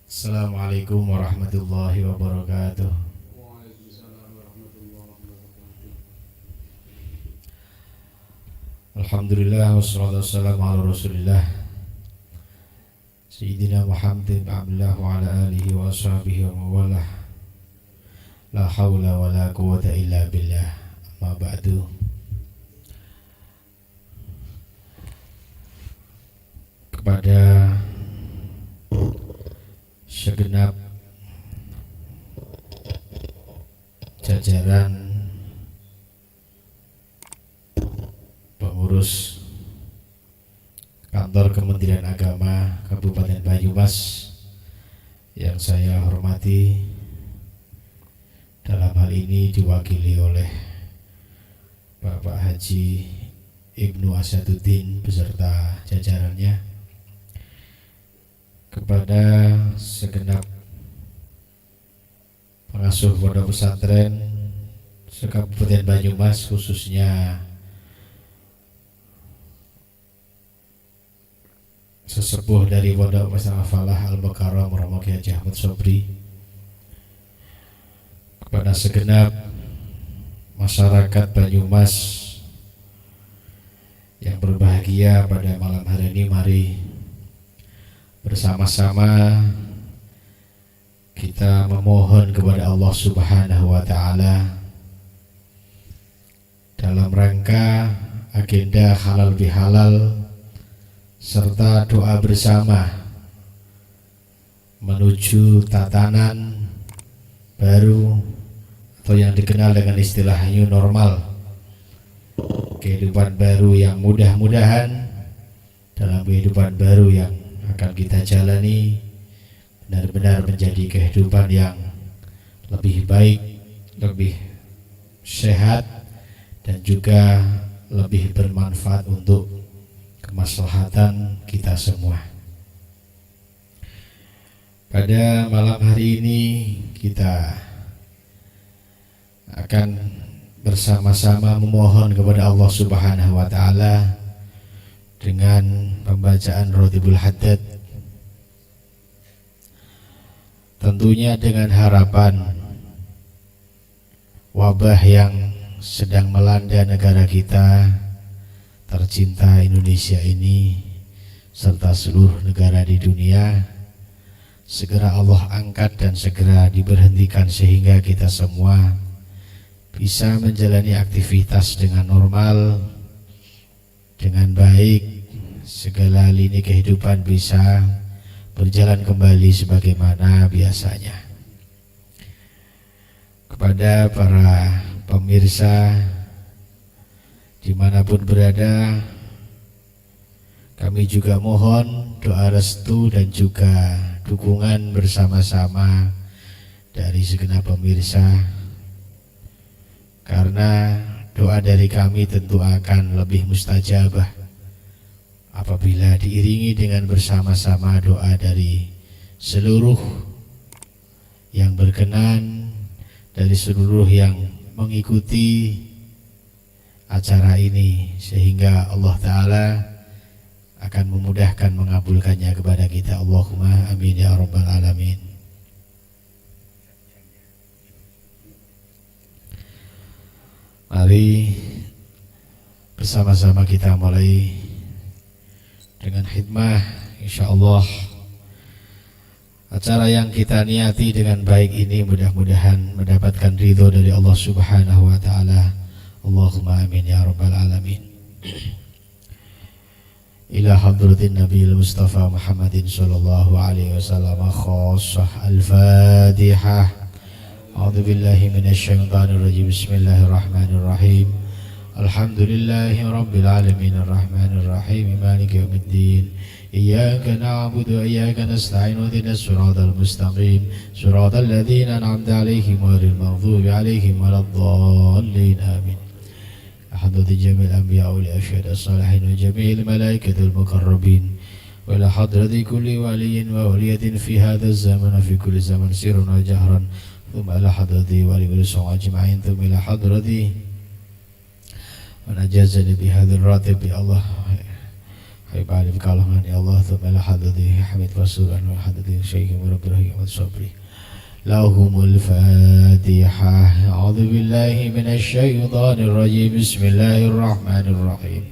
Assalamualaikum warahmatullahi wabarakatuh. Waalaikumsalam warahmatullahi wabarakatuh. Alhamdulillah wassalatu wassalamu ala rasulillah Sayyidina Muhammad bin Abdullah wa ala alihi wa ashabihi wa mawalah. La hawla wa la quwata illa billah. Amma ba'du. Kepada segenap jajaran pengurus kantor Kementerian Agama Kabupaten Banyumas yang saya hormati, dalam hal ini diwakili oleh Bapak Haji Ibnu Asaduddin beserta jajarannya, kepada segenap pengasuh pondok pesantren se-Kabupaten Banyumas, khususnya sesepuh dari Pondok Pesantren Falah Al-Baqarah Romo Kiai Haji Ahmad Sobri, kepada segenap masyarakat Banyumas yang berbahagia pada malam hari ini. Mari bersama-sama kita memohon kepada Allah Subhanahu wa Ta'ala dalam rangka agenda halal bihalal serta doa bersama menuju tatanan baru atau yang dikenal dengan istilah new normal, kehidupan baru yang mudah-mudahan dalam kehidupan baru yang akan kita jalani benar-benar menjadi kehidupan yang lebih baik, lebih sehat, dan juga lebih bermanfaat untuk kemaslahatan kita semua. Pada malam hari ini kita akan bersama-sama memohon kepada Allah Subhanahu wa Ta'ala dengan pembacaan Rotibul Haddad, tentunya dengan harapan wabah yang sedang melanda negara kita tercinta Indonesia ini serta seluruh negara di dunia segera Allah angkat dan segera diberhentikan, sehingga kita semua bisa menjalani aktivitas dengan normal, dengan baik, segala lini kehidupan bisa berjalan kembali sebagaimana biasanya. Kepada para pemirsa dimanapun berada, kami juga mohon doa restu dan juga dukungan bersama-sama dari segenap pemirsa, karena doa dari kami tentu akan lebih mustajabah apabila diiringi dengan bersama-sama doa dari seluruh yang berkenan, dari seluruh yang mengikuti acara ini, sehingga Allah Ta'ala akan memudahkan mengabulkannya kepada kita. Allahumma amin ya rabbal alamin. Mari bersama-sama kita mulai dengan khidmah, insyaallah acara yang kita niati dengan baik ini mudah-mudahan mendapatkan ridho dari Allah Subhanahu wa Ta'ala. Allahumma amin ya rabbal alamin. Ila hadratin Nabi Mustafa Muhammadin sallallahu alaihi wasallam khassah. Al-Fatihah. A'udzu billahi minasyaitonir rajim. Bismillahirrahmanirrahim. Alhamdulillahi rabbil alamin arrahmanir rahim maliki yaumiddin. Iyyaka na'budu wa iyyaka nasta'in ihdinas siratal mustaqim siratal ladzina an'amta 'alaihim ghairil maghdubi 'alaihim waladdallin. Amin. حضرة جميع الأنبياء والأشهاد الصالحين وجميع الملائكة المقربين وإلى حضرة كل ولي وولية في هذا الزمن وفي كل زمن سرا وجهرا ثم إلى حضرة ولي الصالحين أجمعين ثم إلى حضرة من أجازني بهذا الراتب. يا الله Habib Alif Kalangan ya Allah Thumma lahadadi Hamid Pasuruan wa lahadadi Syekh Murabbi Rahim Ahmad Sabri Lahumul Fatihah A'udhu billahi minasyaitanir rajim Bismillahirrahmanirrahim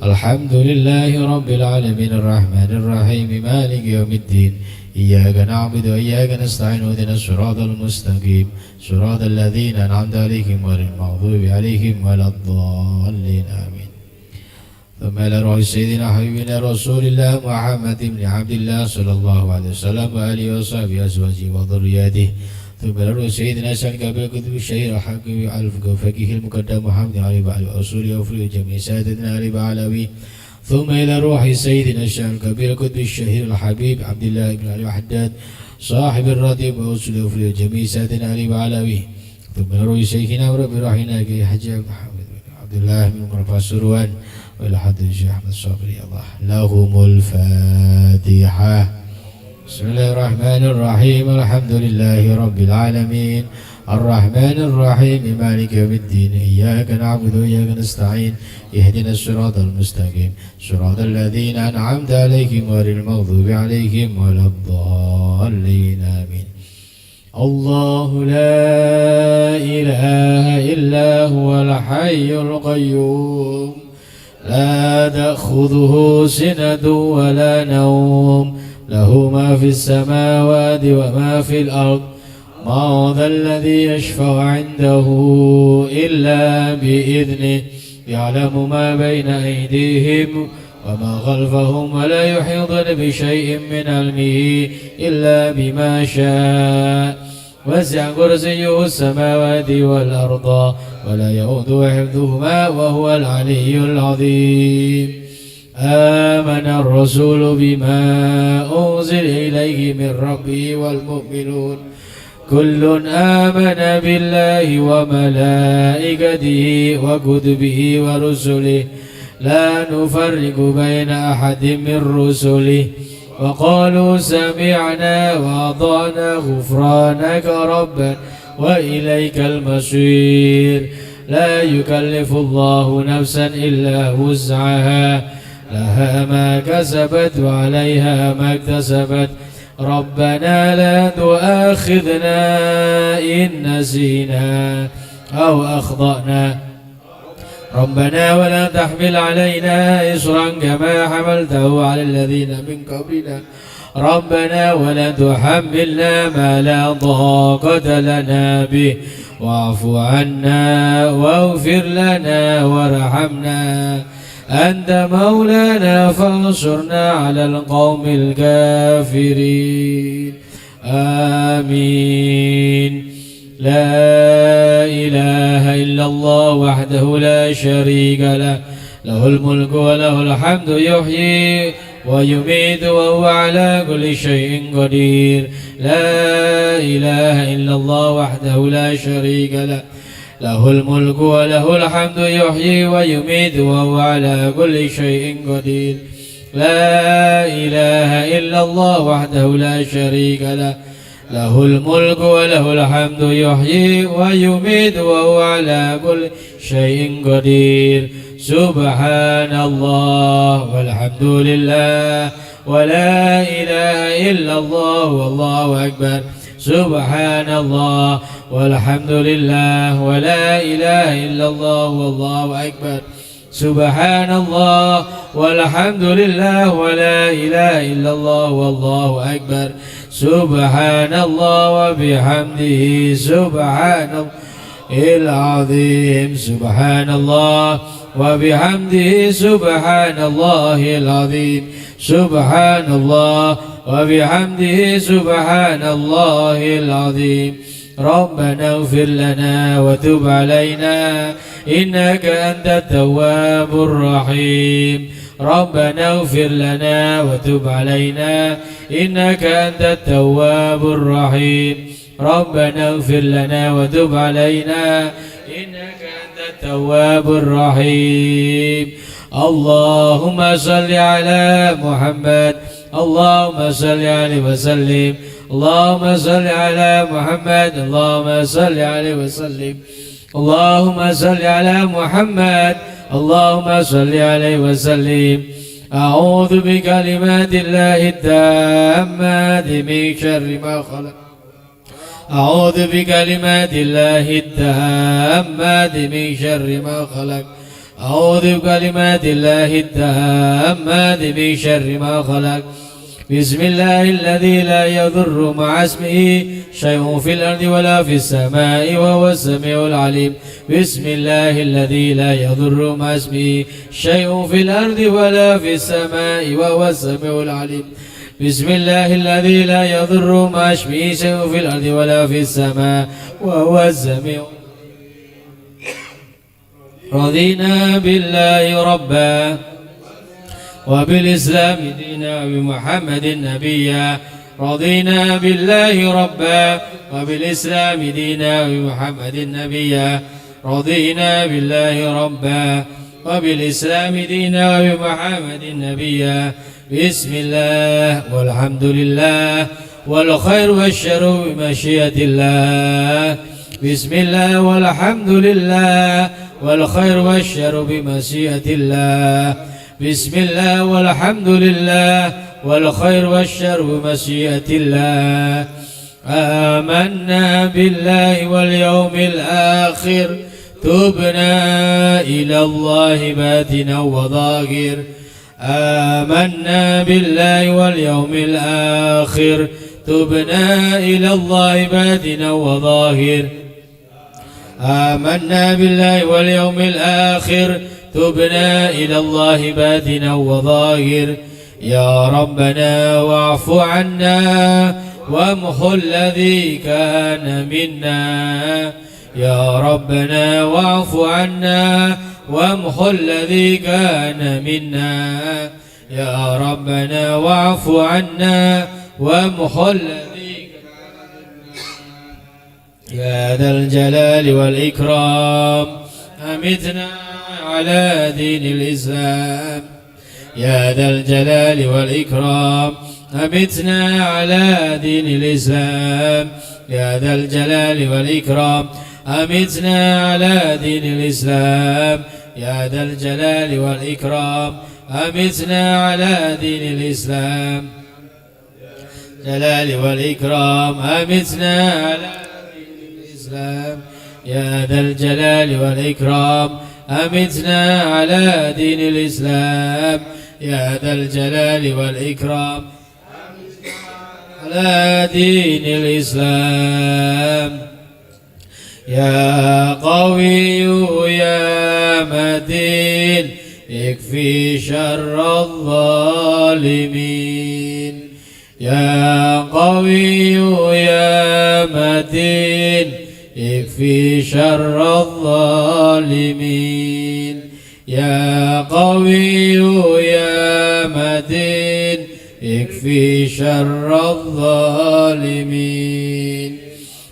Alhamdulillahi Rabbil Alamin Ar-Rahmanir Rahim Maliki Yawmiddin Iyyaka na'budu wa iyyaka nasta'in ihdinas siratal mustaqim siratal ladzina an'amta 'alaihim ghairil maghdubi 'alaihim waladdallin amin. Thumma ila ruhi sayyidina habibina Rasulillah Muhammad ibn Abdillah sallallahu alaihi wasallam wa alihi wa sahbihi azwajihi wa dhurriyyatihi. Thumma ila ruhi sayyidina Sayyidina Qutb Syekh al-Hakim al-Faqih al-Muqaddam Muhammad Ali Ba'al Usuli wa Furi Jami' Sayyidina Ali Ba'alawi. ثم إلى روح سيدنا الشيخ الكبير قطب الشهير الحبيب عبد الله بن علي حداد صاحب الراتب وأصله في جميع سيدنا علي بعلوي. ثم إلى روح شيخنا ورب رحينا كي حج عبد الله بن مرفع سروان وإلى حد الشيخ أحمد الصابري الله لهم الفاتحة. بسم الله الرحمن الرحيم الحمد لله رب العالمين الرحمن الرحيم مالك يوم الدين إياك نعبد وإياك نستعين اهدنا الصراط المستقيم صراط الذين أنعمت عليهم غير المغضوب عليهم ولا الضالين آمين. الله لا إله إلا هو الحي القيوم لا تأخذه سنة ولا نوم له ما في السماوات وما في الأرض ما ذا الذي يشفع عنده إلا بإذنه يعلم ما بين أيديهم وما خلفهم ولا يحيطون بشيء من علمه إلا بما شاء وسع كرسيه السماوات والأرض ولا يؤوده حفظهما وهو العلي العظيم. آمن الرسول بما أنزل إليه من ربه والمؤمنون كل آمن بالله وملائكته وكتبه ورسله لا نفرق بين أحد من رسله وقالوا سمعنا وأطعنا غفرانك ربنا وإليك المصير. لا يكلف الله نفسا إلا وسعها لها ما كسبت وعليها ما اكتسبت ربنا لا تؤاخذنا إن نسينا أو أخطأنا ربنا ولا تحمل علينا إصرا كما حملته على الذين من قبلنا ربنا ولا تحملنا ما لا طاقة لنا به واعف عنا واغفر لنا وارحمنا أنت مولانا فانصرنا على القوم الكافرين آمين. لا إله إلا الله وحده لا شريك له له الملك وله الحمد يحيي ويميت وهو على كل شيء قدير. لا إله إلا الله وحده لا شريك له له الملك وله الحمد يحيي ويميت وهو على كل شيء قدير. لا إله إلا الله وحده لا شريك له له الملك وله الحمد يحيي ويميت وهو على كل شيء قدير. سبحان الله والحمد لله ولا إله إلا الله والله أكبر. سبحان الله والحمد لله ولا إله إلا الله والله أكبر. سبحان الله والحمد لله ولا إله إلا الله والله أكبر. سبحان الله وبحمده سبحان الله العظيم. سبحان الله وبحمده سبحان الله العظيم. سبحان الله وبحمده سبحان الله العظيم. ربنا اغفر لنا وتب علينا إنك أنت التواب الرحيم. ربنا اغفر لنا وتب علينا إنك أنت التواب الرحيم. ربنا اغفر لنا وتب علينا إنك أنت التواب الرحيم. اللهم صل على محمد. اللهم صل عليه وسلم. اللهم صل على محمد. اللهم صل عليه وسلم. اللهم صل على محمد. اللهم صل عليه وسلم. أعوذ بكلمات الله التامات من شر ما خلق أعوذ بكلمات الله التامات من شر ما خلق أعوذ بكلمات الله التامات من شر ما خلق بسم الله الذي لا يضر مع اسمه شيء في الأرض ولا في السماء وهو السميع العليم بسم الله الذي لا يضر مع اسمه شيء في الأرض ولا في السماء وهو السميع العليم بسم الله الذي لا يضر مع اسمه شيء في الأرض ولا في السماء وهو السميع رضينا بالله ربا وبالإسلام دينا وبمحمد نبيا رضينا بالله ربا وبالإسلام دينا وبمحمد نبيا رضينا بالله ربا وبالإسلام دينا وبمحمد نبيا بسم الله والحمد لله والخير والشر بمشيئة الله بسم الله والحمد لله والخير والشر بمشيئة الله بسم الله والحمد لله والخير والشر بمشيئة الله آمنا بالله واليوم الآخر تبنا إلى الله باتنا وظاهر آمنا بالله واليوم الآخر تبنا إلى الله باتنا وظاهر آمنا بالله واليوم الآخر تبنا إلى الله باتنا وظاهر يا ربنا واعف عنا وامحو الذي كان منا يا ربنا واعف عنا وامحو الذي كان منا يا ربنا واعف عنا وامحو الذي يا ذا الجلال والإكرام أمتنا على دين الإسلام يا ذا الجلال والإكرام أمتنا على دين الإسلام يا ذا الجلال والإكرام أمتنا على دين الإسلام يا ذا الجلال والإكرام أمتنا على دين الإسلام جلال والإكرام أمتنا على الإسلام يا ذا الجلال والإكرام أمتنا على دين الإسلام يا ذا الجلال والإكرام على دين الإسلام يا قوي يا متين اكفي شر الظالمين يا قوي يا متين اكفي شر الظالمين يا قوي يا متين اكفي شر الظالمين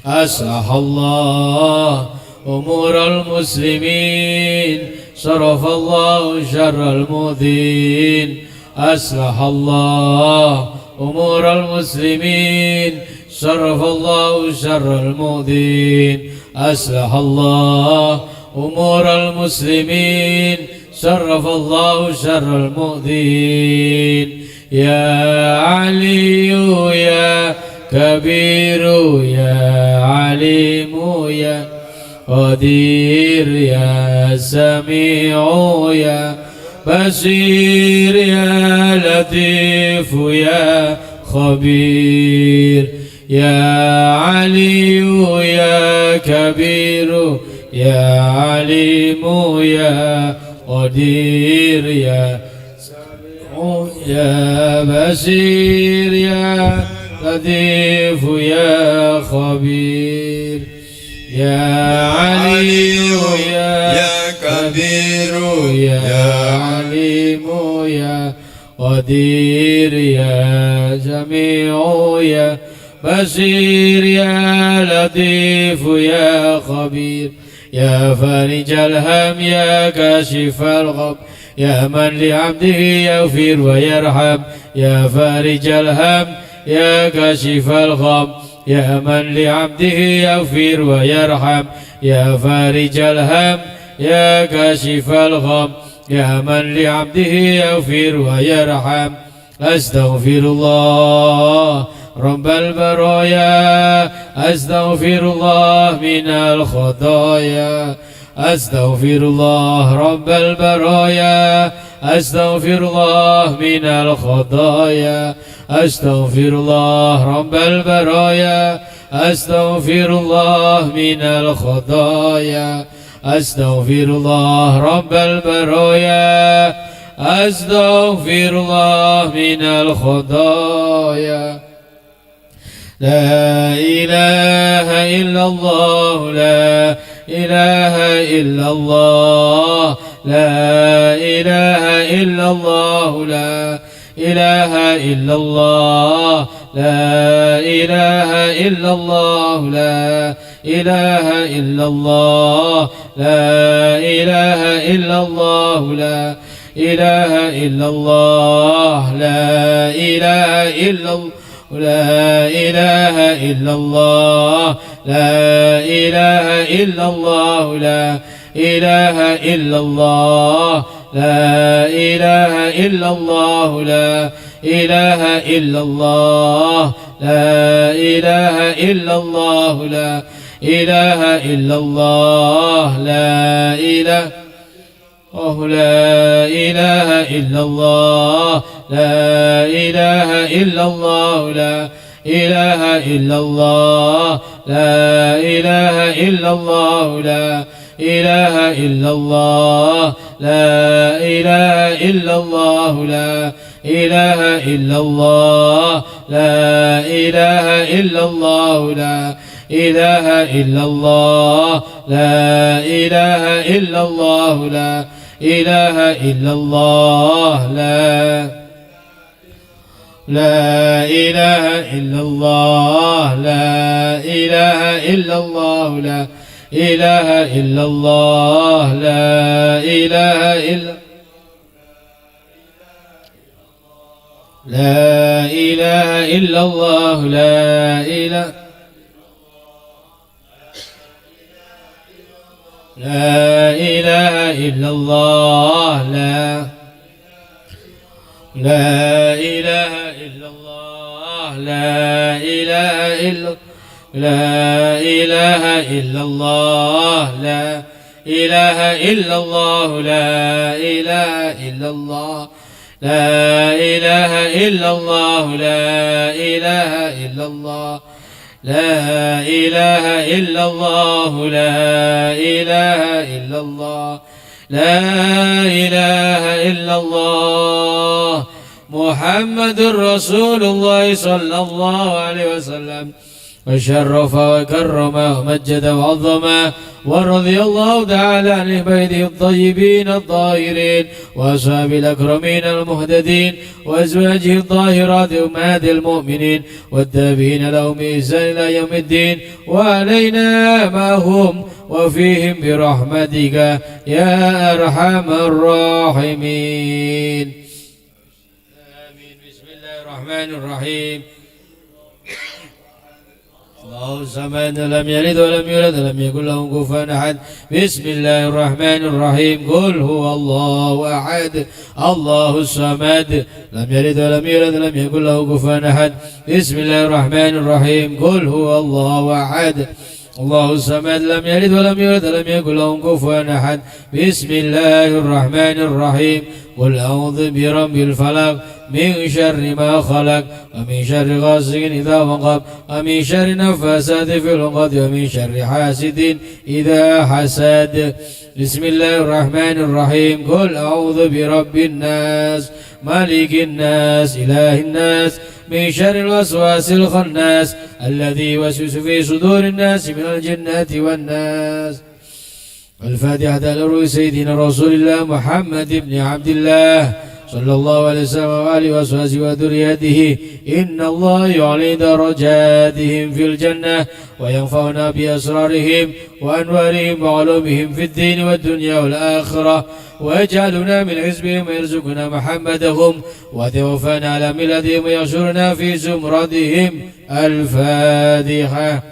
أصلح الله أمور المسلمين صرف الله شر المؤذين أصلح الله أمور المسلمين صرف الله شر المؤذين أصلح الله أمور المسلمين صرف الله شر المؤذين يا علي يا كبير يا عليم يا قدير يا سميع يا بصير يا لطيف يا خبير يا علي يا كبير يا عليم يا قدير يا سميع يا بصير يا لطيف يا خبير يا علي يا كبير يا عليم يا قدير يا سميع يا بصير يا لطيف يا خبير يا فارج الهم يا كاشف الغم يا من لعبده يغفر ويرحم يا فارج الهم يا كاشف الغم يا من لعبده يغفر ويرحم يا فارج الهم يا كاشف الغم يا من لعبده يغفر ويرحم أستغفر الله رب البرايا أستغفر الله من الخطايا أستغفر الله رب البرايا أستغفر الله من الخطايا أستغفر الله رب البرايا أستغفر الله من الخطايا أستغفر الله رب البرايا أستغفر الله من الخطايا لا إله إلا الله لا إله إلا الله لا إله إلا الله لا إله إلا الله لا إله إلا الله لا إله إلا الله لا إله إلا الله لا إله إلا الله لا إله إلا الله لا إله إلا الله لا إله إلا الله لا إله إلا الله لا إله إلا الله لا إله إلا الله لا إله إلا الله لا إله إلا الله لا إله لا إله إلا الله لا إله إلا الله لا إله إلا الله لا إله إلا الله لا إله إلا الله لا إله إلا الله لا إله إلا الله لا إله إلا الله لا إله إلا الله لا إله إلا الله لا إله إلا الله لا إله إلا الله لا إله إلا الله لا إله إلا الله لا إله إلا لا إله إلا الله لا إله لا إله إلا الله لا إله إلا الله لا إله إلا لا إله إلا الله لا إله إلا الله لا إله إلا الله لا إله إلا الله لا إله إلا الله لا إله إلا الله لا إله إلا الله لا إله إلا الله محمد رسول الله صلى الله عليه وسلم وشرف وكرم ومجد وعظم ورضي الله تعالى عن بيته الطيبين الطاهرين وأصحاب الأكرمين المهتدين وأزواجه الطاهرات أمهات المؤمنين والتابعين لهم بإحسان إلى يوم الدين وعلينا معهم وفيهم برحمتك يا أرحم الراحمين آمين. بسم الله الرحمن الرحيم. الله الصمد لم يلد ولم يولد ولم يكن له كفوا أحد. بسم الله الرحمن الرحيم. قل هو الله أحد الله الصمد لم يلد ولم يولد ولم يكن له كفوا أحد. بسم الله الرحمن الرحيم. قل هو الله أحد الله الصمد لم يلد ولم يولد ولم يكن له كفوا أحد. بسم الله الرحمن الرحيم. قل أعوذ برب الفلق من شر ما خلق ومن شر غاسق إذا وقب ومن شر النفاثات في العقد ومن شر حاسد إذا حسد. بسم الله الرحمن الرحيم. قل أعوذ برب الناس مالك الناس إله الناس من شر الوسواس الخناس الذي يوسوس في صدور الناس من الجنة والناس. الفاتحة على سيدنا رسول الله محمد بن عبد الله صلى الله عليه وسلم وآله وصحبه وذريته. إن الله يعلي درجاتهم في الجنة وينفعنا بأسرارهم وأنوارهم وعلومهم في الدين والدنيا والآخرة ويجعلنا من حزبهم ويرزقنا محمدهم وتوفانا على ملتهم ويحشرنا في زمرتهم. الفاتحة.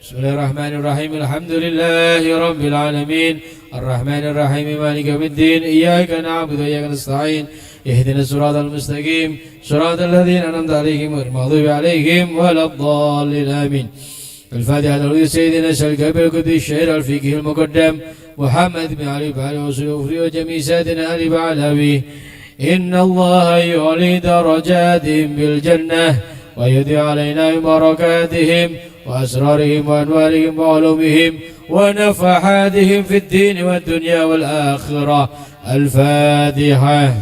بسم الله الرحمن الرحيم. الحمد لله رب العالمين الرحمن الرحيم مالك يوم الدين إياك نعبد وإياك نستعين اهدنا الصراط المستقيم صراط الذين أنعمت عليهم غير المغضوب عليهم ولا الضالين آمين. الفاتحة لرؤية سيدنا الشيخ القدس الشهير الفقيه المقدم محمد بن علي بن علي وصلوفري وجميع سادنا آل بعلوي. إن الله يعلي درجاتهم بالجنة ويدعي علينا ببركاتهم وأسرارهم وأنوارهم وعلومهم ونفحاتهم في الدين والدنيا والآخرة. الفاتحة.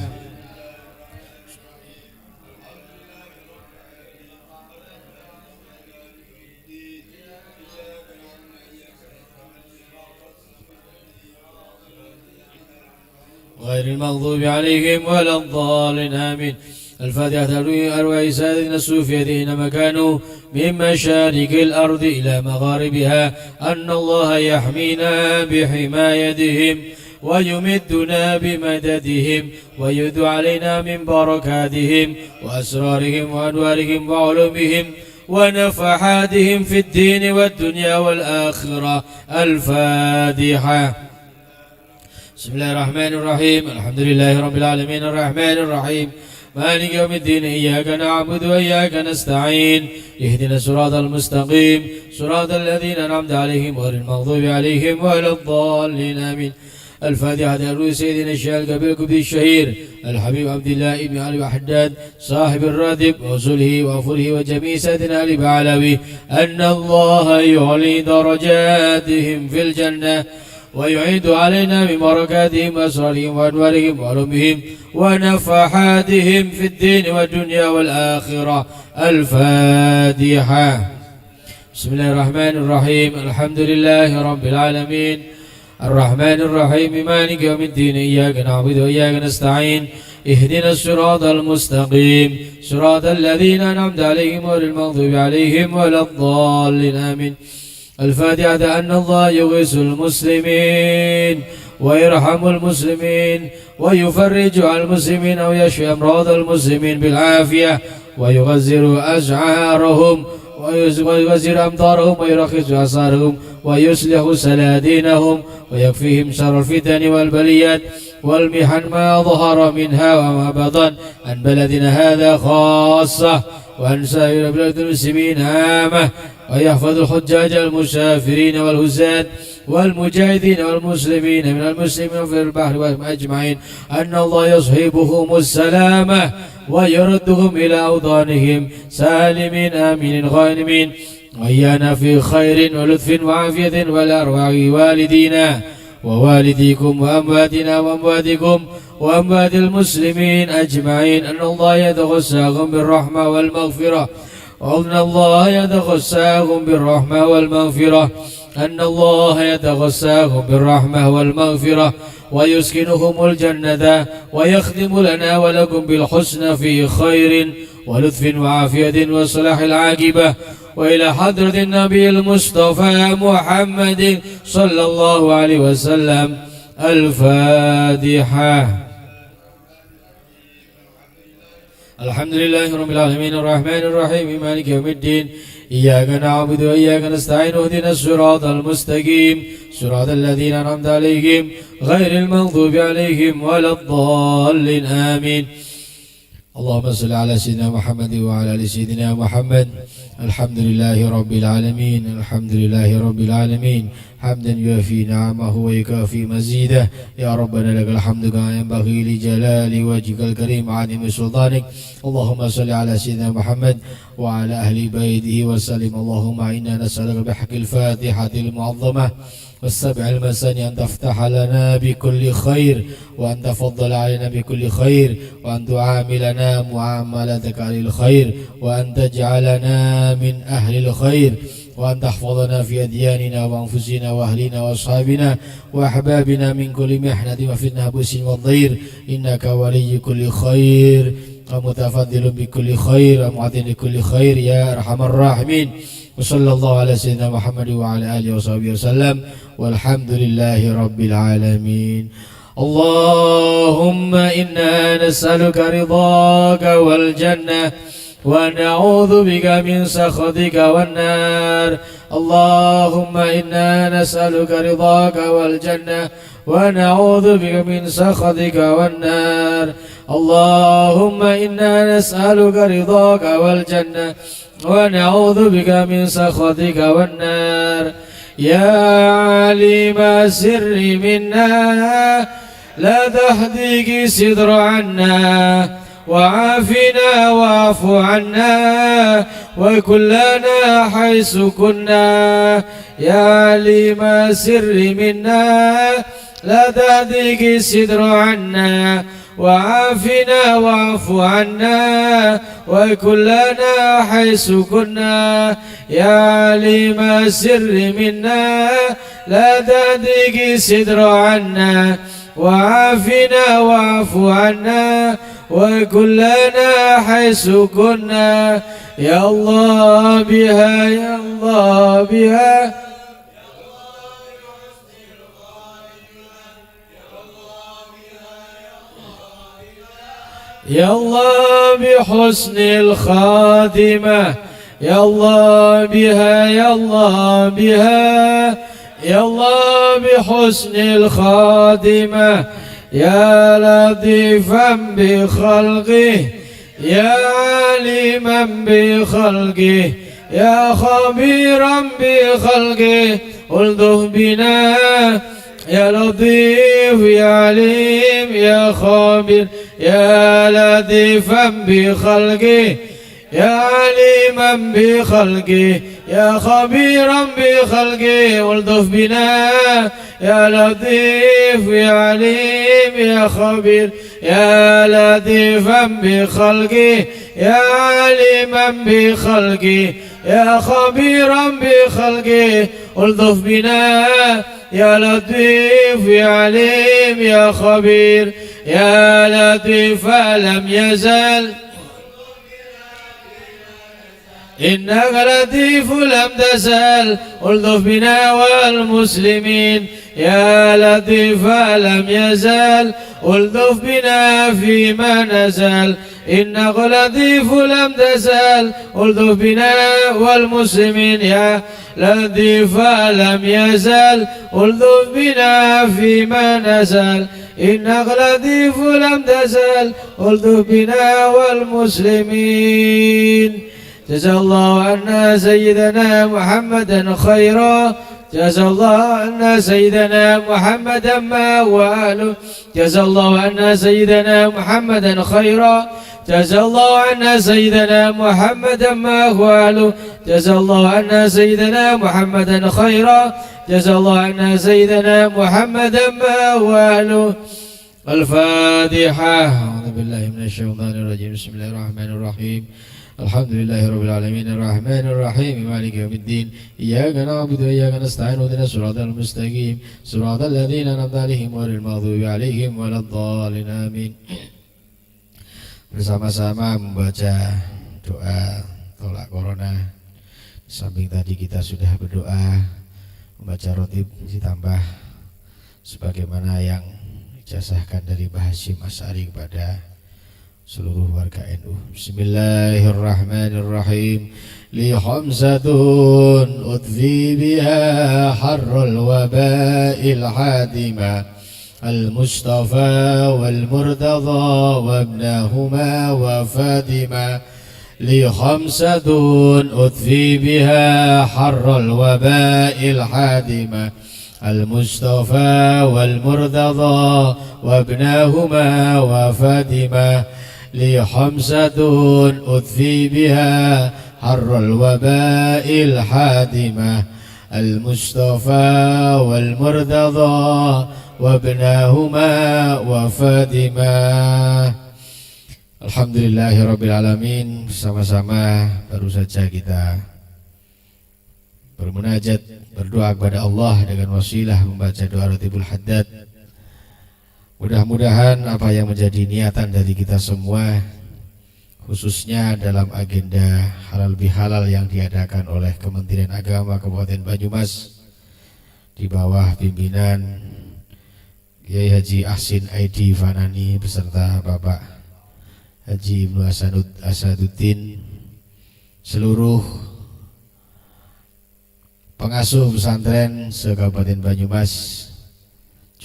غير المغضوب عليهم ولا الضالين آمين. الفاتحة أرواح سادتنا الصوفية أينما كانوا من مشارق الأرض إلى مغاربها أن الله يحمينا بحمايتهم ويمدنا بمددهم ويد علينا من بركاتهم وأسرارهم وأنوارهم وعلومهم ونفحاتهم في الدين والدنيا والآخرة. الفاتحة. بسم الله الرحمن الرحيم. الحمد لله رب العالمين الرحمن الرحيم مالك يوم الدين إياك نعبد وإياك نستعين اهدنا الصراط المستقيم صراط الذين أنعمت عليهم غير المغضوب عليهم ولا الضالين آمين. الفاتحة لروح سيدنا الشيخ القدس الشهير الحبيب عبد الله بن علي وحداد صاحب الراتب وصله وفره وجميع سادنا آل بعلوي أن الله يعلي درجاتهم في الجنة ويعيد علينا ببركاتهم وأسرارهم وأنوارهم وعلومهم ونفحاتهم في الدين والدنيا والآخرة. الفاتحة. بسم الله الرحمن الرحيم. الحمد لله رب العالمين الرحمن الرحيم مالك يوم الدين إياك نعبد وإياك نستعين اهدنا الصراط المستقيم صراط الذين أنعمت عليهم غير المغضوب عليهم ولا الضالين آمين. الفاتحة. أن الله يغيث المسلمين ويرحم المسلمين ويفرج على المسلمين ويشفي أمراض المسلمين بالعافية ويغزر أشعارهم ويغزر أمطارهم ويرخص أسارهم ويصلح سلادينهم ويكفيهم شر الفتن والبليات والمحن ما ظهر منها وما بطن عن بلدنا هذا خاصة وعن سائر بلاد المسلمين عامة ويحفظ الحجاج المسافرين والهزاد والمجاهدين والمسلمين من المسلمين في البحر أجمعين أن الله يصحبهم السلامة ويردهم إلى أوطانهم سالمين آمين غانمين وإيانا في خير ولطف وعافية والأرواح والدينا ووالديكم وأمواتنا وأمواتكم وأموات المسلمين أجمعين أن الله يتغساهم بالرحمة والمغفرة أن الله يتغساهم بالرحمة والمغفرة أن الله يتغساهم بالرحمة والمغفرة ويسكنهم الجنة ويخدم لنا ولكم بالحسن في خير ولطف وعافية وصلاح العاقبة. وإلى حضرة النبي المصطفى محمد صلى الله عليه وسلم. الفاتحة. الحمد لله رب العالمين الرحمن الرحيم مالك يوم الدين إياك نعبد وإياك نستعين اهدنا الصراط المستقيم صراط الذين أنعمت عليهم غير المغضوب عليهم ولا الضالين آمين. اللهم صل على سيدنا محمد وعلى آل سيدنا محمد. الحمد لله رب العالمين الحمد لله رب العالمين حمدا يوافي نعمه ويكافي مزيده. يا ربنا لك الحمد كما ينبغي لجلال وجهك الكريم عظيم سلطانك. اللهم صل على سيدنا محمد وعلى أهل بيته وسلم. اللهم إنا نسألك بحق الفاتحة المعظمة والسبع المثاني أن تفتح لنا بكل خير وأن تفضل علينا بكل خير وأن تعاملنا معاملتك على الخير وأن تجعلنا من أهل الخير وأن تحفظنا في أدياننا وأنفسنا وأهلنا وأصحابنا وأحبابنا من كل محنة وفتنة بؤس والضير إنك ولي كل خير ومتفضل بكل خير ومعطي لكل خير يا أرحم الراحمين. وصلى الله على سيدنا محمد وعلى آله وصحبه وسلم والحمد لله رب العالمين. اللهم إنا نسألك رضاك والجنة ونعوذ بك من سخطك والنار. اللهم إنا نسألك رضاك والجنة ونعوذ بك من سخطك والنار. اللهم إنا نسألك رضاك والجنة ونعوذ بك من سخطك والنار. يا عليم السر منا لا تحديك صدر عنا وعافنا واعف عنا وكلنا حيث كنا. يا عليم السر منا لا تهديك الستر عنا وعافنا واعف عنا وكلنا حيث كنا. يا عليم السر منا لا تهديك الستر عنا وعافنا واعف عنا وكلنا حيث كنا. يا الله بها يا الله بها يا الله بحسن الخاتمة. يا الله بها يا الله بها يا الله بحسن الخاتمة. يا لطيفا بخلقه يا عالما بخلقه يا خبيرا بخلقه الطف بنا. يا لطيف يا عليم يا خبير يا لطيفا بخلقه يا عليما بخلقه يا خبيرا بخلقه الطف بنا. يا لطيف يا عليم يا خبير يا لطيفا بخلقه يا عليما بخلقه يا خبيرا بخلقه الطف بنا. يا لطيف يا عليم يا خبير يا لطيف لم يزل إنك لطيف لم تزل الطف بنا والمسلمين. يا لطيف لم يزل الطف بنا فيما نزل إنك لطيف لم تزل الطف بنا والمسلمين. يا لطيف لم يزل الطف بنا فيما نزل إنك لطيف لم تزل الطف بنا والمسلمين. جزا الله عنا سيدنا محمدا خيرا. جزا الله عنا سيدنا محمدا ما هو أهله. جزا الله عنا سيدنا محمدا خيرا. جزا الله عنا سيدنا محمدا ما هو أهله. جزا الله عنا سيدنا محمدا خيرا. جزا الله عنا سيدنا محمدا ما هو أهله. الفاتحة. أعوذ بالله من الشيطان الرجيم. بسم الله الرحمن الرحيم. الحمد لله رب العالمين الرحمن الرحيم مالك يوم الدين. إياك نعبد وإياك نستعين اهدنا الصراط المستقيم صراط الذين أنعمت عليهم غير المغضوب عليهم ولا الضالين آمين. Bersama-sama membaca doa tolak corona. Samping tadi kita sudah berdoa membaca rotib ditambah sebagaimana yang dijazahkan dari Mbah Hasyim Asy'ari kepada seluruh warga NU. Bismillahirrahmanirrahim. Li khamsatun udfi biha harrul waba'il hadima al-Mustafa wal-Murtada wa ibnahuma wa Fatima. Li khamsatun udfi biha harrul waba'il hadima al-Mustafa wal-Murtada wa ibnahuma wa Fatima. لي خمسة أدفي بها حر الوباء الحادمة المصطفى والمرتضى وابناهما وفاطمة. Alhamdulillahirrabbilalamin. Bersama-sama baru saja kita bermunajat, berdoa kepada Allah dengan wasilah membaca doa Ratibul Haddad. Mudah-mudahan apa yang menjadi niatan dari kita semua, khususnya dalam agenda halal bihalal yang diadakan oleh Kementerian Agama Kabupaten Banyumas di bawah pimpinan Kiai Haji Ahsin Aidi Fanani beserta Bapak Haji Ibnu Asaduddin, seluruh pengasuh pesantren se-Kabupaten Banyumas,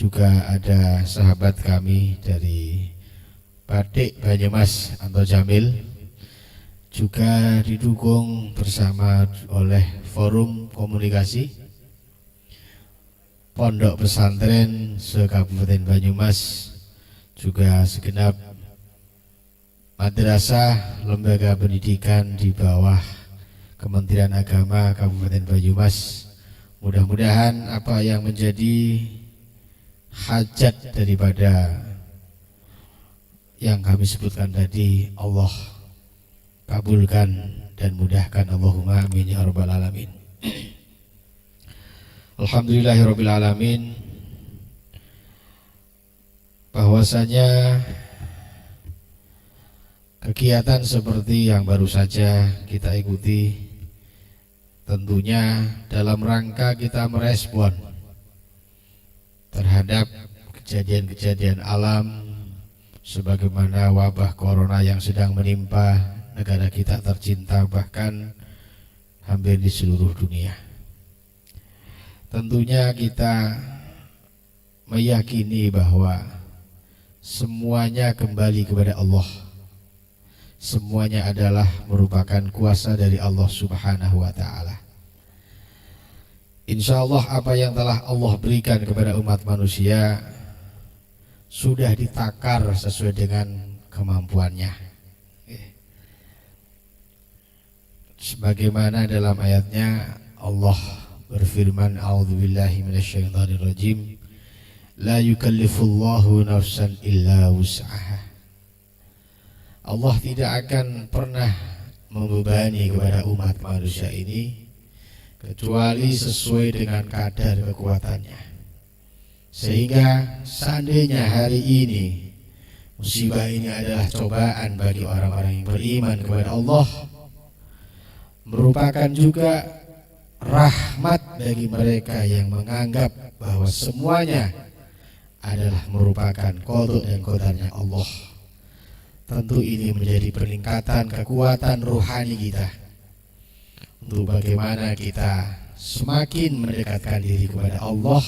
juga ada sahabat kami dari Batik Banyumas Anto Jamil, juga didukung bersama oleh Forum Komunikasi Pondok Pesantren se-Kabupaten Banyumas, juga segenap madrasah lembaga pendidikan di bawah Kementerian Agama Kabupaten Banyumas. Mudah-mudahan apa yang menjadi hajat daripada yang kami sebutkan tadi Allah kabulkan dan mudahkan, Allahumma amin ya rabbal alamin. Alhamdulillahirabbil alamin, bahwasanya kegiatan seperti yang baru saja kita ikuti tentunya dalam rangka kita merespon terhadap kejadian-kejadian alam sebagaimana wabah corona yang sedang menimpa negara kita tercinta, bahkan hampir di seluruh dunia. Tentunya kita meyakini bahwa semuanya kembali kepada Allah. Semuanya adalah merupakan kuasa dari Allah Subhanahu wa ta'ala. Insya Allah apa yang telah Allah berikan kepada umat manusia sudah ditakar sesuai dengan kemampuannya. Sebagaimana dalam ayatnya Allah berfirman, a'udzubillahi minasyaitonirrajim, la yukallifullahu nafsan illa wus'aha. Allah tidak akan pernah membebani kepada umat manusia ini kecuali sesuai dengan kadar kekuatannya. Sehingga seandainya hari ini musibah ini adalah cobaan bagi orang-orang yang beriman kepada Allah, merupakan juga rahmat bagi mereka yang menganggap bahwa semuanya adalah merupakan qada dan qadarnya Allah. Tentu ini menjadi peningkatan kekuatan rohani kita untuk bagaimana kita semakin mendekatkan diri kepada Allah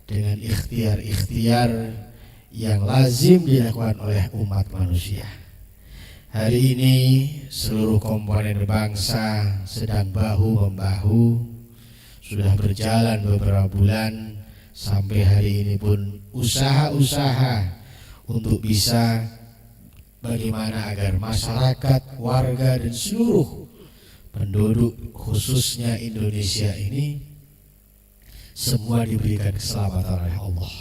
dengan ikhtiar-ikhtiar yang lazim dilakukan oleh umat manusia. Hari ini seluruh komponen bangsa sedang bahu-membahu, sudah berjalan beberapa bulan, sampai hari ini pun usaha-usaha untuk bisa bagaimana agar masyarakat, warga dan seluruh penduduk khususnya Indonesia ini semua diberikan keselamatan oleh Allah.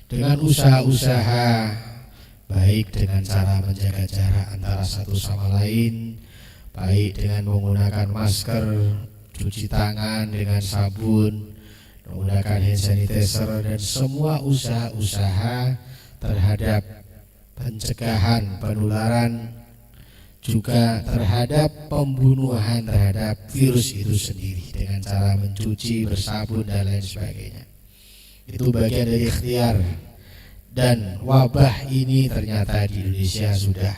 Dengan usaha-usaha baik dengan cara menjaga jarak antara satu sama lain, baik dengan menggunakan masker, cuci tangan dengan sabun, menggunakan hand sanitizer, dan semua usaha-usaha terhadap pencegahan penularan, juga terhadap pembunuhan terhadap virus itu sendiri dengan cara mencuci, bersabun dan lain sebagainya. Itu bagian dari ikhtiar. Dan wabah ini ternyata di Indonesia sudah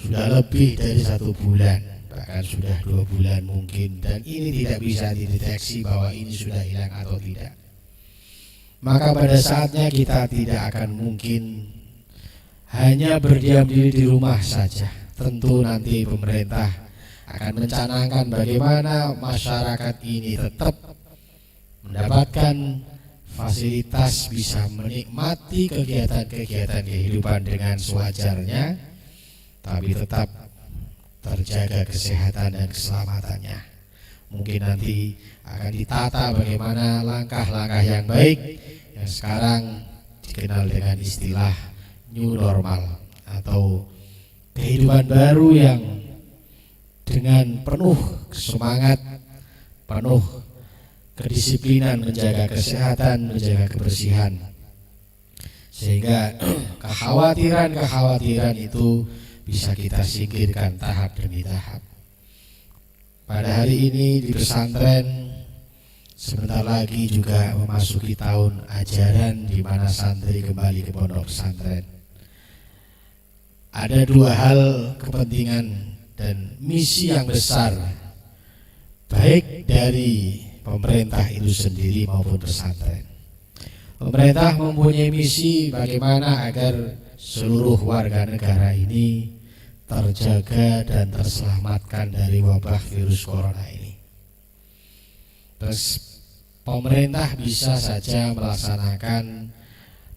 lebih dari 1 bulan, bahkan sudah 2 bulan mungkin, dan ini tidak bisa dideteksi bahwa ini sudah hilang atau tidak. Maka pada saatnya kita tidak akan mungkin hanya berdiam diri di rumah saja. Tentu nanti pemerintah akan mencanangkan bagaimana masyarakat ini tetap mendapatkan fasilitas, bisa menikmati kegiatan-kegiatan kehidupan dengan sewajarnya, tapi tetap terjaga kesehatan dan keselamatannya. Mungkin nanti akan ditata bagaimana langkah-langkah yang baik yang sekarang dikenal dengan istilah new normal atau kehidupan baru yang dengan penuh semangat, penuh kedisiplinan menjaga kesehatan, menjaga kebersihan, sehingga kekhawatiran itu bisa kita singkirkan tahap demi tahap. Pada hari ini di pesantren sebentar lagi juga memasuki tahun ajaran di mana santri kembali ke pondok pesantren. Ada 2 hal kepentingan dan misi yang besar, baik dari pemerintah itu sendiri maupun pesantren. Pemerintah mempunyai misi bagaimana agar seluruh warga negara ini terjaga dan terselamatkan dari wabah virus corona ini. Terus pemerintah bisa saja melaksanakan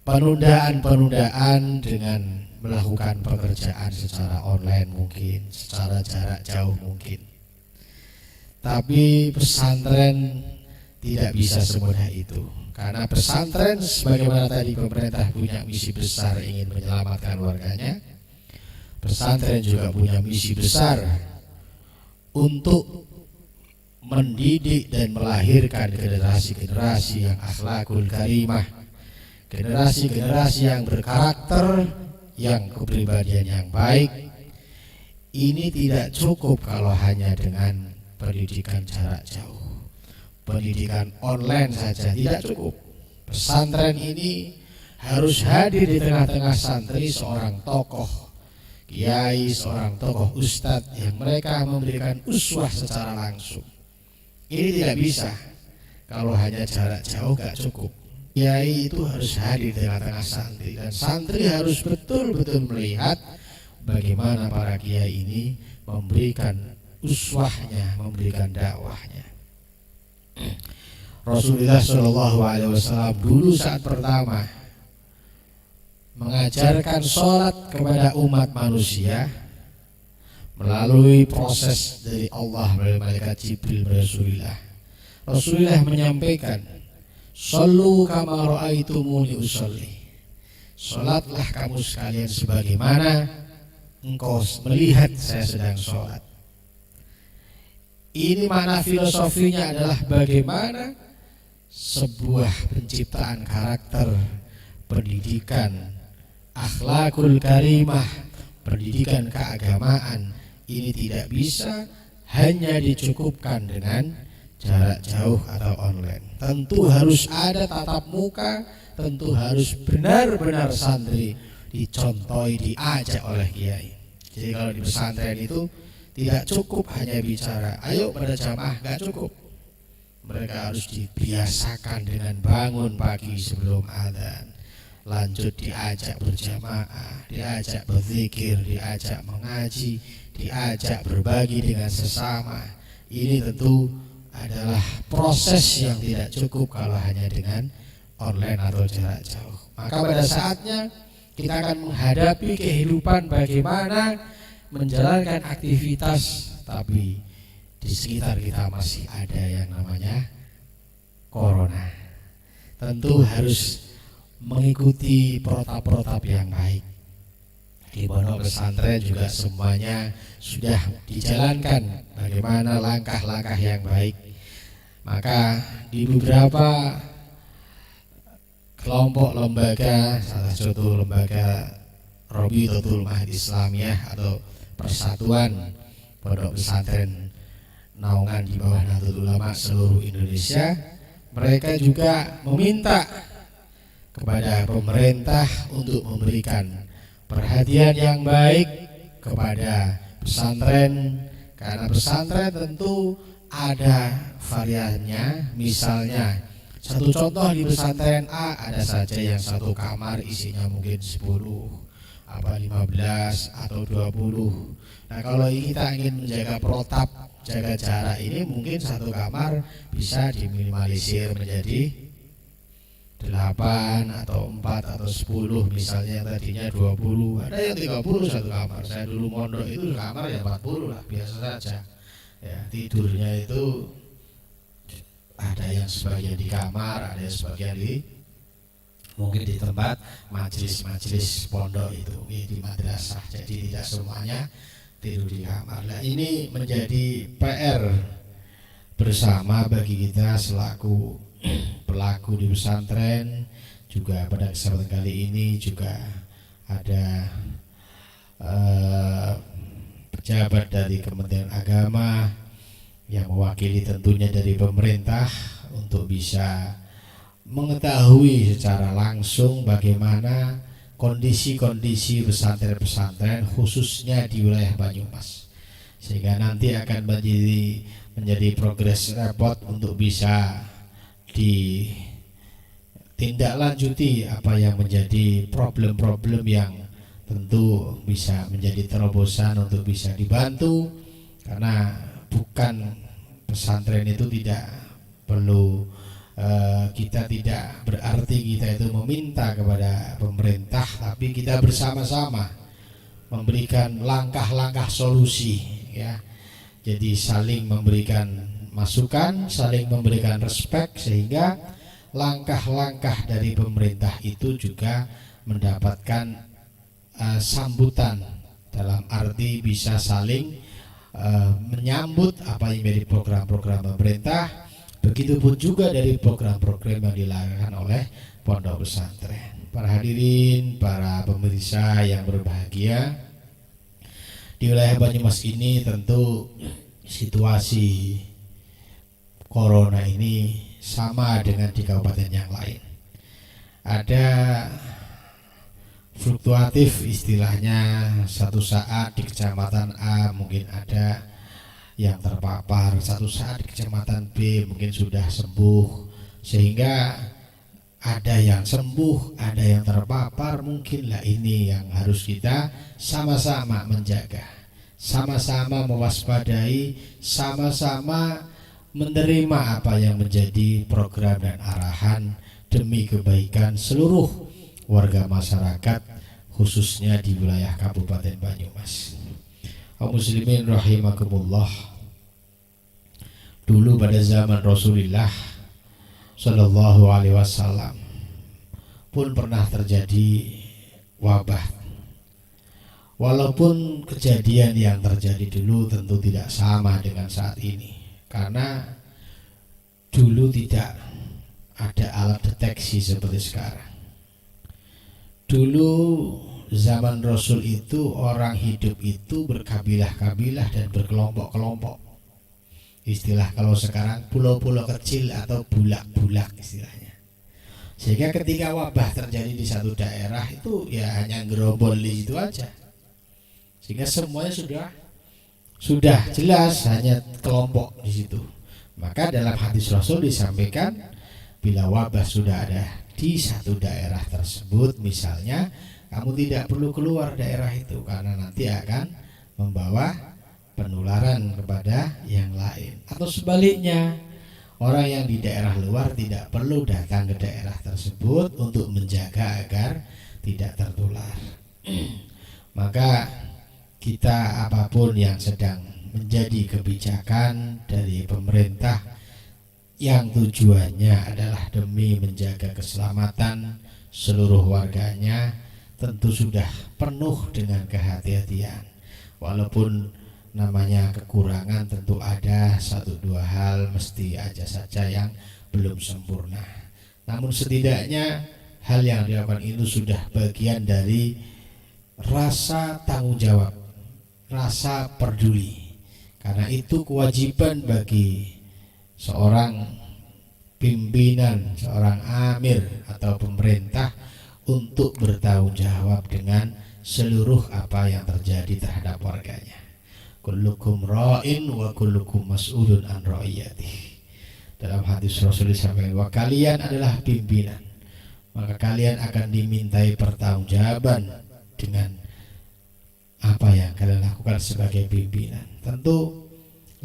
penundaan dengan melakukan pekerjaan secara online mungkin, secara jarak jauh mungkin. Tapi pesantren tidak bisa semudah itu. Karena pesantren sebagaimana tadi pemerintah punya misi besar ingin menyelamatkan warganya, pesantren juga punya misi besar untuk mendidik dan melahirkan generasi-generasi yang akhlakul karimah, generasi-generasi yang berkarakter, yang kepribadian yang baik. Ini tidak cukup kalau hanya dengan pendidikan jarak jauh. Pendidikan online saja tidak cukup. Pesantren ini harus hadir di tengah-tengah santri seorang tokoh kiai, seorang tokoh ustadz yang mereka memberikan uswah secara langsung. Ini tidak bisa kalau hanya jarak jauh, gak cukup. Kiai itu harus hadir di tengah-tengah santri, dan santri harus betul-betul melihat bagaimana para kiai ini memberikan uswahnya, memberikan dakwahnya. Rasulullah Shallallahu Alaihi Wasallam dulu saat pertama mengajarkan sholat kepada umat manusia melalui proses dari Allah melalui malaikat Jibril Rasulullah. Rasulullah menyampaikan, "Shallu kama ra'aitumuni usolli." Sholatlah kamu sekalian sebagaimana engkau melihat saya sedang sholat. Ini makna filosofinya adalah bagaimana sebuah penciptaan karakter, pendidikan, akhlakul karimah, pendidikan keagamaan ini tidak bisa hanya dicukupkan dengan jarak jauh atau online. Tentu harus ada tatap muka, tentu harus benar-benar santri dicontohi, diajak oleh kiai. Jadi kalau di pesantren itu tidak cukup hanya bicara, ayo pada jamaah, gak cukup. Mereka harus dibiasakan dengan bangun pagi sebelum adzan, lanjut diajak berjamaah, diajak berzikir, diajak mengaji, diajak berbagi dengan sesama. Ini tentu adalah proses yang tidak cukup kalau hanya dengan online atau jarak jauh. Maka pada saatnya kita akan menghadapi kehidupan bagaimana menjalankan aktivitas, tapi di sekitar kita masih ada yang namanya corona. Tentu harus mengikuti protap-protap yang baik. Di pondok pesantren juga semuanya sudah dijalankan bagaimana langkah-langkah yang baik. Maka di beberapa kelompok lembaga, salah satu lembaga Rabitatul Mahdi Islamiyah atau Persatuan Pondok Pesantren naungan di bawah Nahdlatul Ulama seluruh Indonesia, mereka juga meminta kepada pemerintah untuk memberikan perhatian yang baik kepada pesantren, karena pesantren tentu ada variannya. Misalnya satu contoh di pesantren A ada saja yang satu kamar isinya mungkin 10 15 atau 20. Nah, kalau kita ingin menjaga protap, jaga jarak ini, mungkin satu kamar bisa diminimalisir menjadi 8 atau 4 atau 10 misalnya, tadinya 20, ada yang 30 satu kamar. Saya dulu mondok itu kamar ya 40 lah, biasa saja. Ya, tidurnya itu ada yang sebagian di kamar, ada yang sebagian di mungkin di tempat majelis-majelis pondok itu, di madrasah. Jadi tidak semuanya tidur di kamar. Nah, ini menjadi PR bersama bagi kita selaku pelaku di pesantren. Juga pada kesempatan kali ini juga ada pejabat dari Kementerian Agama yang mewakili tentunya dari pemerintah untuk bisa mengetahui secara langsung bagaimana kondisi-kondisi pesantren-pesantren khususnya di wilayah Banyumas, sehingga nanti akan menjadi progress report untuk bisa menindaklanjuti apa yang menjadi problem-problem yang tentu bisa menjadi terobosan untuk bisa dibantu, karena bukan pesantren itu tidak perlu kita tidak berarti kita itu meminta kepada pemerintah, tapi kita bersama-sama memberikan langkah-langkah solusi ya. Jadi saling memberikan masukan, saling memberikan respek, sehingga langkah-langkah dari pemerintah itu juga mendapatkan sambutan, dalam arti bisa saling menyambut apa yang menjadi program-program pemerintah. Begitupun juga dari program-program yang dilakukan oleh pondok pesantren. Para hadirin, para pemirsa yang berbahagia, di wilayah Banyumas ini tentu situasi corona ini sama dengan di kabupaten yang lain. Ada fluktuatif istilahnya, satu saat di kecamatan A mungkin ada yang terpapar, satu saat di kecamatan B mungkin sudah sembuh, sehingga ada yang sembuh, ada yang terpapar. Mungkinlah ini yang harus kita sama-sama menjaga, sama-sama mewaspadai, sama-sama menerima apa yang menjadi program dan arahan demi kebaikan seluruh warga masyarakat, khususnya di wilayah Kabupaten Banyumas. Kaum muslimin rahimakumullah, dulu pada zaman Rasulullah Sallallahu Alaihi Wasallam pun pernah terjadi wabah. Walaupun kejadian yang terjadi dulu tentu tidak sama dengan saat ini, karena dulu tidak ada alat deteksi seperti sekarang. Dulu zaman Rasul itu orang hidup itu berkabilah-kabilah dan berkelompok-kelompok. Istilah kalau sekarang pulau-pulau kecil atau bulak-bulak istilahnya. Sehingga ketika wabah terjadi di satu daerah itu ya hanya gerobol di situ aja. Sehingga semuanya sudah jelas, hanya kelompok di situ. Maka dalam hadis Rasul disampaikan, bila wabah sudah ada di satu daerah tersebut, misalnya, kamu tidak perlu keluar daerah itu, karena nanti akan membawa penularan kepada yang lain. Atau sebaliknya, orang yang di daerah luar tidak perlu datang ke daerah tersebut untuk menjaga agar tidak tertular. Maka kita apapun yang sedang menjadi kebijakan dari pemerintah yang tujuannya adalah demi menjaga keselamatan seluruh warganya, tentu sudah penuh dengan kehati-hatian. Walaupun namanya kekurangan tentu ada satu dua hal mesti aja saja yang belum sempurna. Namun setidaknya hal yang dilakukan itu sudah bagian dari rasa tanggung jawab, rasa peduli. Karena itu kewajiban bagi seorang pimpinan, seorang amir atau pemerintah untuk bertanggung jawab dengan seluruh apa yang terjadi terhadap warganya. Kullukum ra'in wa kullukum mas'ulun an ra'iyatih. Dalam hadis Rasul disampaikan bahwa kalian adalah pimpinan, maka kalian akan dimintai pertanggungjawaban dengan apa yang kalian lakukan sebagai pimpinan. Tentu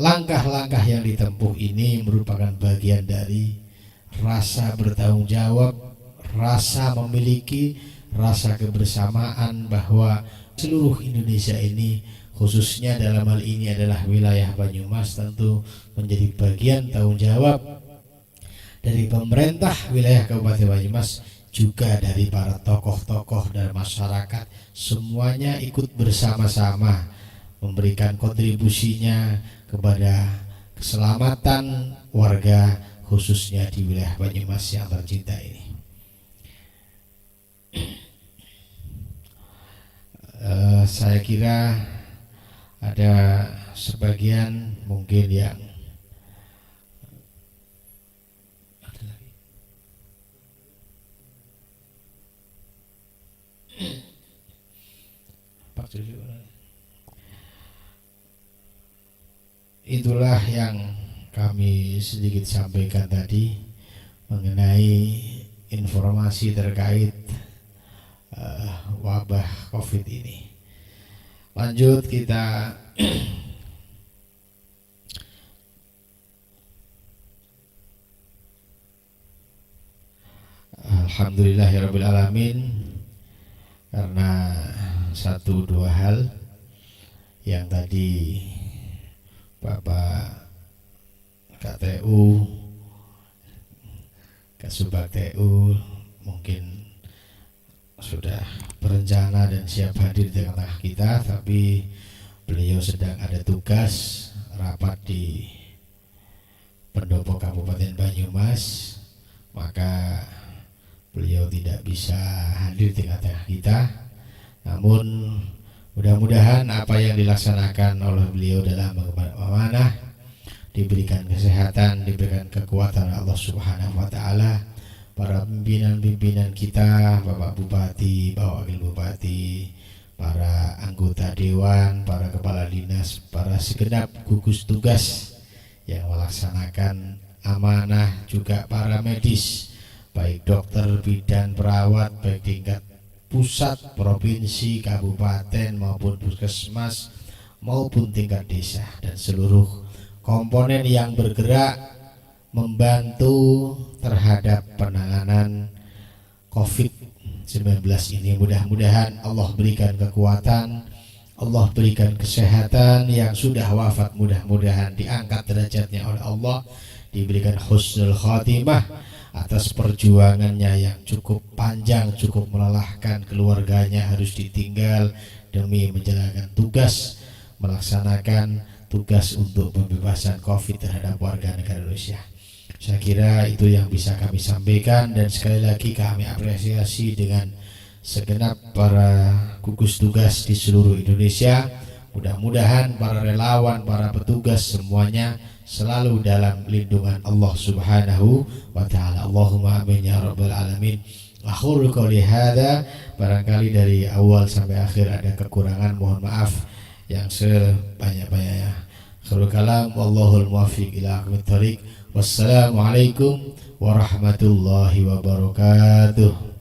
langkah-langkah yang ditempuh ini merupakan bagian dari rasa bertanggung jawab, rasa memiliki rasa kebersamaan bahwa seluruh Indonesia ini, khususnya dalam hal ini adalah wilayah Banyumas, tentu menjadi bagian tanggung jawab dari pemerintah wilayah Kabupaten Banyumas, juga dari para tokoh-tokoh dan masyarakat. Semuanya ikut bersama-sama memberikan kontribusinya kepada keselamatan warga, khususnya di wilayah Banyumas yang tercinta ini. Saya kira ada sebagian mungkin yang ada lagi. Itulah yang kami sedikit sampaikan tadi mengenai informasi terkait wabah COVID ini. Lanjut kita Alhamdulillahirrabbilalamin, karena satu dua hal yang tadi Bapak KTU, Kasubag TU mungkin sudah berencana dan siap hadir di tengah kita, tapi beliau sedang ada tugas rapat di Pendopo Kabupaten Banyumas, maka beliau tidak bisa hadir di tengah-tengah kita. Namun mudah-mudahan apa yang dilaksanakan oleh beliau dalam amanah diberikan kesehatan, diberikan kekuatan Allah Subhanahu wa taala. Para pimpinan-pimpinan kita, Bapak Bupati, Bapak Wakil Bupati, para anggota dewan, para kepala dinas, para segenap gugus tugas yang melaksanakan amanah, juga para medis, baik dokter, bidan, perawat, baik tingkat pusat, provinsi, kabupaten maupun puskesmas maupun tingkat desa, dan seluruh komponen yang bergerak membantu terhadap penanganan COVID-19 ini. Mudah-mudahan Allah berikan kekuatan, Allah berikan kesehatan. Yang sudah wafat mudah-mudahan diangkat derajatnya oleh Allah, diberikan husnul khatimah atas perjuangannya yang cukup panjang, cukup melelahkan. Keluarganya harus ditinggal demi menjalankan tugas, melaksanakan tugas untuk pembebasan COVID terhadap warga negara Indonesia. Saya kira itu yang bisa kami sampaikan, dan sekali lagi kami apresiasi dengan segenap para gugus tugas di seluruh Indonesia. Mudah-mudahan para relawan, para petugas semuanya selalu dalam lindungan Allah Subhanahu wa taala. Allahumma amin ya rabbal alamin. Akhirul qouli hadza, barangkali dari awal sampai akhir ada kekurangan, mohon maaf yang sebanyak-banyaknya. Akhirul kalam, wallahul muwaffiq ila aqwamit thoriq. Wassalamualaikum warahmatullahi wabarakatuh.